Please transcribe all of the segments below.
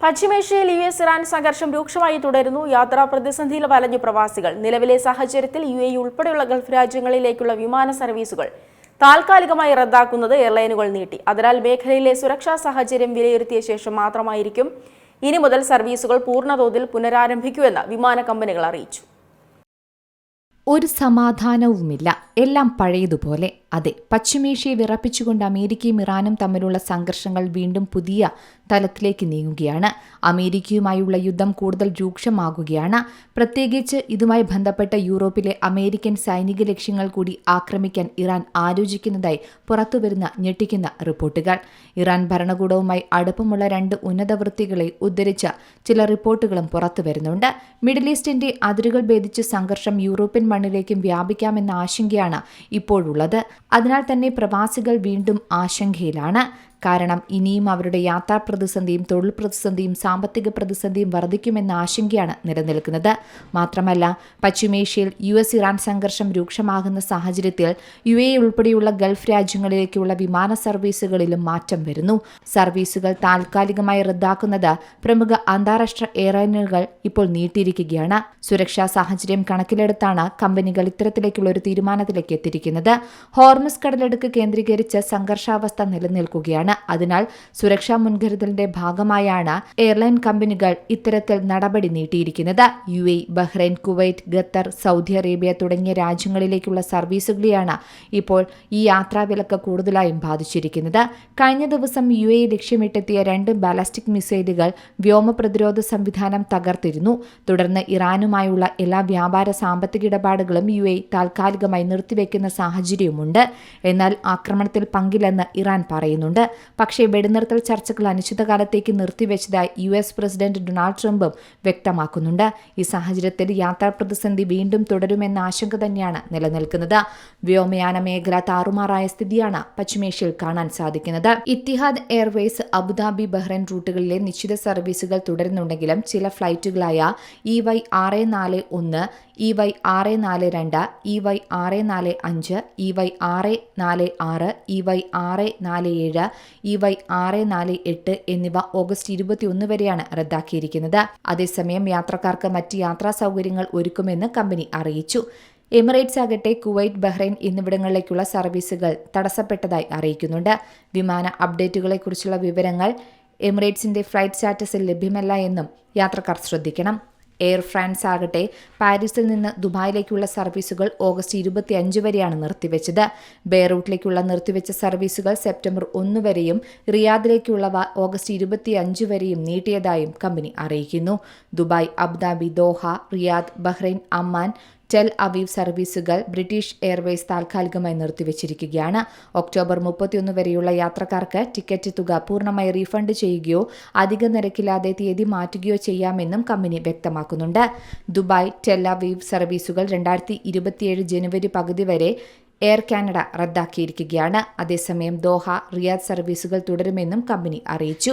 പശ്ചിമേഷ്യയിൽ US-ഇറാൻ സംഘർഷം രൂക്ഷമായി തുടരുന്നു. യാത്രാ പ്രതിസന്ധിയിൽ വലഞ്ഞു പ്രവാസികൾ. നിലവിലെ സാഹചര്യത്തിൽ UAE ഉൾപ്പെടെയുള്ള ഗൾഫ് രാജ്യങ്ങളിലേക്കുള്ള വിമാന സർവീസുകൾ താൽക്കാലികമായി റദ്ദാക്കുന്നത് എയർലൈനുകൾ നീട്ടി. അതിനാൽ മേഖലയിലെ സുരക്ഷാ സാഹചര്യം വിലയിരുത്തിയ ശേഷം മാത്രമായിരിക്കും ഇനി മുതൽ സർവീസുകൾ പൂർണ്ണതോതിൽ പുനരാരംഭിക്കുമെന്ന് വിമാന കമ്പനികൾ അറിയിച്ചു. ഒരു സമാധാനവുമില്ല, എല്ലാം പഴയതുപോലെ. അതെ, പശ്ചിമേഷ്യയെ വിറപ്പിച്ചുകൊണ്ട് അമേരിക്കയും ഇറാനും തമ്മിലുള്ള സംഘർഷങ്ങൾ വീണ്ടും പുതിയ തലത്തിലേക്ക് നീങ്ങുകയാണ്. അമേരിക്കയുമായുള്ള യുദ്ധം കൂടുതൽ രൂക്ഷമാകുകയാണ്. പ്രത്യേകിച്ച് ഇതുമായി ബന്ധപ്പെട്ട യൂറോപ്പിലെ അമേരിക്കൻ സൈനിക ലക്ഷ്യങ്ങൾ കൂടി ആക്രമിക്കാൻ ഇറാൻ ആലോചിക്കുന്നതായി പുറത്തുവരുന്ന ഞെട്ടിക്കുന്ന റിപ്പോർട്ടുകൾ. ഇറാൻ ഭരണകൂടവുമായി അടുപ്പമുള്ള 2 ഉന്നതവൃത്തികളെ ഉദ്ധരിച്ച ചില റിപ്പോർട്ടുകളും പുറത്തുവരുന്നുണ്ട്. മിഡിൽ ഈസ്റ്റിന്റെ അതിരുകൾ ഭേദിച്ച് സംഘർഷം യൂറോപ്യൻ മണ്ണിലേക്കും വ്യാപിക്കാമെന്ന ആശങ്കയാണ് ഇപ്പോഴുള്ളത്. അതിനാൽ തന്നെ പ്രവാസികൾ വീണ്ടും ആശങ്കയിലാണ്. കാരണം ഇനിയും അവരുടെ യാത്രാ പ്രതിസന്ധിയും തൊഴിൽ പ്രതിസന്ധിയും സാമ്പത്തിക പ്രതിസന്ധിയും വർദ്ധിക്കുമെന്ന ആശങ്കയാണ് നിലനിൽക്കുന്നത്. മാത്രമല്ല, പശ്ചിമേഷ്യയിൽ US-ഇറാൻ സംഘർഷം രൂക്ഷമാകുന്ന സാഹചര്യത്തിൽ UAE ഉൾപ്പെടെയുള്ള ഗൾഫ് രാജ്യങ്ങളിലേക്കുള്ള വിമാന സർവീസുകളിലും മാറ്റം വരുന്നു. സർവീസുകൾ താൽക്കാലികമായി റദ്ദാക്കുന്നത് പ്രമുഖ അന്താരാഷ്ട്ര എയർലൈനുകൾ ഇപ്പോൾ നീട്ടിയിരിക്കുകയാണ്. സുരക്ഷാ സാഹചര്യം കണക്കിലെടുത്താണ് കമ്പനികൾ ഇത്തരത്തിലേക്കുള്ള ഒരു തീരുമാനത്തിലേക്ക് എത്തിയിരിക്കുന്നത്. ഹോർമുസ് കടലിടുക്ക് കേന്ദ്രീകരിച്ച് സംഘർഷാവസ്ഥ നിലനിൽക്കുകയാണ്. അതിനാൽ സുരക്ഷാ മുൻകരുതലിന്റെ ഭാഗമായാണ് എയർലൈൻ കമ്പനികൾ ഇത്തരത്തിൽ നടപടി നീട്ടിയിരിക്കുന്നത്. UAE, Bahrain, Kuwait, Qatar, Saudi Arabia തുടങ്ങിയ രാജ്യങ്ങളിലേക്കുള്ള സർവീസുകളെയാണ് ഇപ്പോൾ ഈ യാത്രാവിലക്ക് കൂടുതലായും ബാധിച്ചിരിക്കുന്നത്. കഴിഞ്ഞ ദിവസം UAE ലക്ഷ്യമിട്ടെത്തിയ 2 ബാലിസ്റ്റിക് മിസൈലുകൾ വ്യോമ പ്രതിരോധ സംവിധാനം തകർത്തിരുന്നു. തുടർന്ന് ഇറാനുമായുള്ള എല്ലാ വ്യാപാര സാമ്പത്തിക ഇടപാടുകളും UAE താൽക്കാലികമായി നിർത്തിവെക്കുന്ന സാഹചര്യവുമുണ്ട്. എന്നാൽ ആക്രമണത്തിൽ പങ്കില്ലെന്ന് ഇറാൻ പറയുന്നുണ്ട്. പക്ഷേ വെടിനിർത്തൽ ചർച്ചകൾ അനിശ്ചിതകാലത്തേക്ക് നിർത്തിവെച്ചതായി US പ്രസിഡന്റ് ഡൊണാൾഡ് ട്രംപും വ്യക്തമാക്കുന്നുണ്ട്. ഈ സാഹചര്യത്തിൽ യാത്രാ പ്രതിസന്ധി വീണ്ടും തുടരുമെന്ന ആശങ്ക തന്നെയാണ് നിലനിൽക്കുന്നത്. വ്യോമയാന മേഖല താറുമാറായ സ്ഥിതിയാണ് പശ്ചിമേഷ്യയിൽ കാണാൻ സാധിക്കുന്നത്. ഇത്തിഹാദ് എയർവേസ് അബുദാബി, ബഹ്റൈൻ റൂട്ടുകളിലെ നിശ്ചിത സർവീസുകൾ തുടരുന്നുണ്ടെങ്കിലും ചില ഫ്ലൈറ്റുകളായ EY641, EY642, EY645, EY646, EY647, EY648 എന്നിവ ഓഗസ്റ്റ് 21 വരെയാണ് റദ്ദാക്കിയിരിക്കുന്നത്. അതേസമയം യാത്രക്കാർക്ക് മറ്റ് യാത്രാ സൗകര്യങ്ങൾ ഒരുക്കുമെന്ന് കമ്പനി അറിയിച്ചു. എമിറേറ്റ്സ് ആകട്ടെ കുവൈറ്റ്, ബഹ്റൈൻ എന്നിവിടങ്ങളിലേക്കുള്ള സർവീസുകൾ തടസ്സപ്പെട്ടതായി അറിയിക്കുന്നുണ്ട്. വിമാന അപ്ഡേറ്റുകളെക്കുറിച്ചുള്ള വിവരങ്ങൾ എമിറേറ്റ്സിന്റെ ഫ്ലൈറ്റ് സ്റ്റാറ്റസിൽ ലഭ്യമല്ല എന്നും യാത്രക്കാർ ശ്രദ്ധിക്കണം. എയർ ഫ്രാൻസ് ആകട്ടെ പാരീസിൽ നിന്ന് ദുബായിലേക്കുള്ള സർവീസുകൾ ഓഗസ്റ്റ് 25 വരെയാണ് നിർത്തിവെച്ചത്. ബെയ്റൂട്ടിലേക്കുള്ള നിർത്തിവെച്ച സർവീസുകൾ സെപ്റ്റംബർ 1 വരെയും റിയാദിലേക്കുള്ളവ ഓഗസ്റ്റ് 25 വരെയും നീട്ടിയതായും കമ്പനി അറിയിക്കുന്നു. Dubai, Abu Dhabi, Doha, Riyadh, Bahrain, Amman, Tel Aviv സർവീസുകൾ ബ്രിട്ടീഷ് എയർവേസ് താൽക്കാലികമായി നിർത്തിവച്ചിരിക്കുകയാണ്. ഒക്ടോബർ 31 വരെയുള്ള യാത്രക്കാർക്ക് ടിക്കറ്റ് തുക പൂർണ്ണമായി റീഫണ്ട് ചെയ്യുകയോ അധിക നിരക്കില്ലാതെ തീയതി മാറ്റുകയോ ചെയ്യാമെന്നും കമ്പനി വ്യക്തമാക്കുന്നുണ്ട്. ദുബായ്, ടെൽ അവീവ് സർവീസുകൾ 2027 ജനുവരി പകുതി വരെ എയർ കാനഡ റദ്ദാക്കിയിരിക്കുകയാണ്. അതേസമയം ദോഹ, റിയാദ് സർവീസുകൾ തുടരുമെന്നും കമ്പനി അറിയിച്ചു.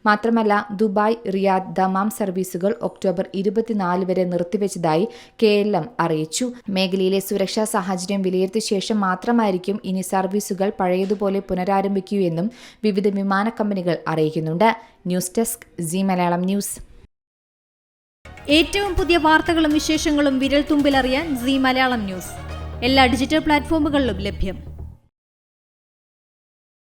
മാത്രമല്ല, ദുബായ്, റിയാദ്, ദമാം സർവീസുകൾ ഒക്ടോബർ 24 വരെ നിർത്തിവെച്ചതായി KLM അറിയിച്ചു. മേഖലയിലെ സുരക്ഷാ സാഹചര്യം വിലയിരുത്തിയ ശേഷം മാത്രമായിരിക്കും ഇനി സർവീസുകൾ പഴയതുപോലെ പുനരാരംഭിക്കൂ എന്നും വിവിധ വിമാന കമ്പനികൾ അറിയിക്കുന്നുണ്ട്. News desk, Zee Malayalam news. ഏറ്റവും പുതിയ വാർത്തകളും വിശേഷങ്ങളും വിരൽ തുമ്പിലറിയാൻ സീ മലയാളം ന്യൂസ് എല്ലാ ഡിജിറ്റൽ പ്ലാറ്റ്ഫോമുകളിലും ലഭ്യം.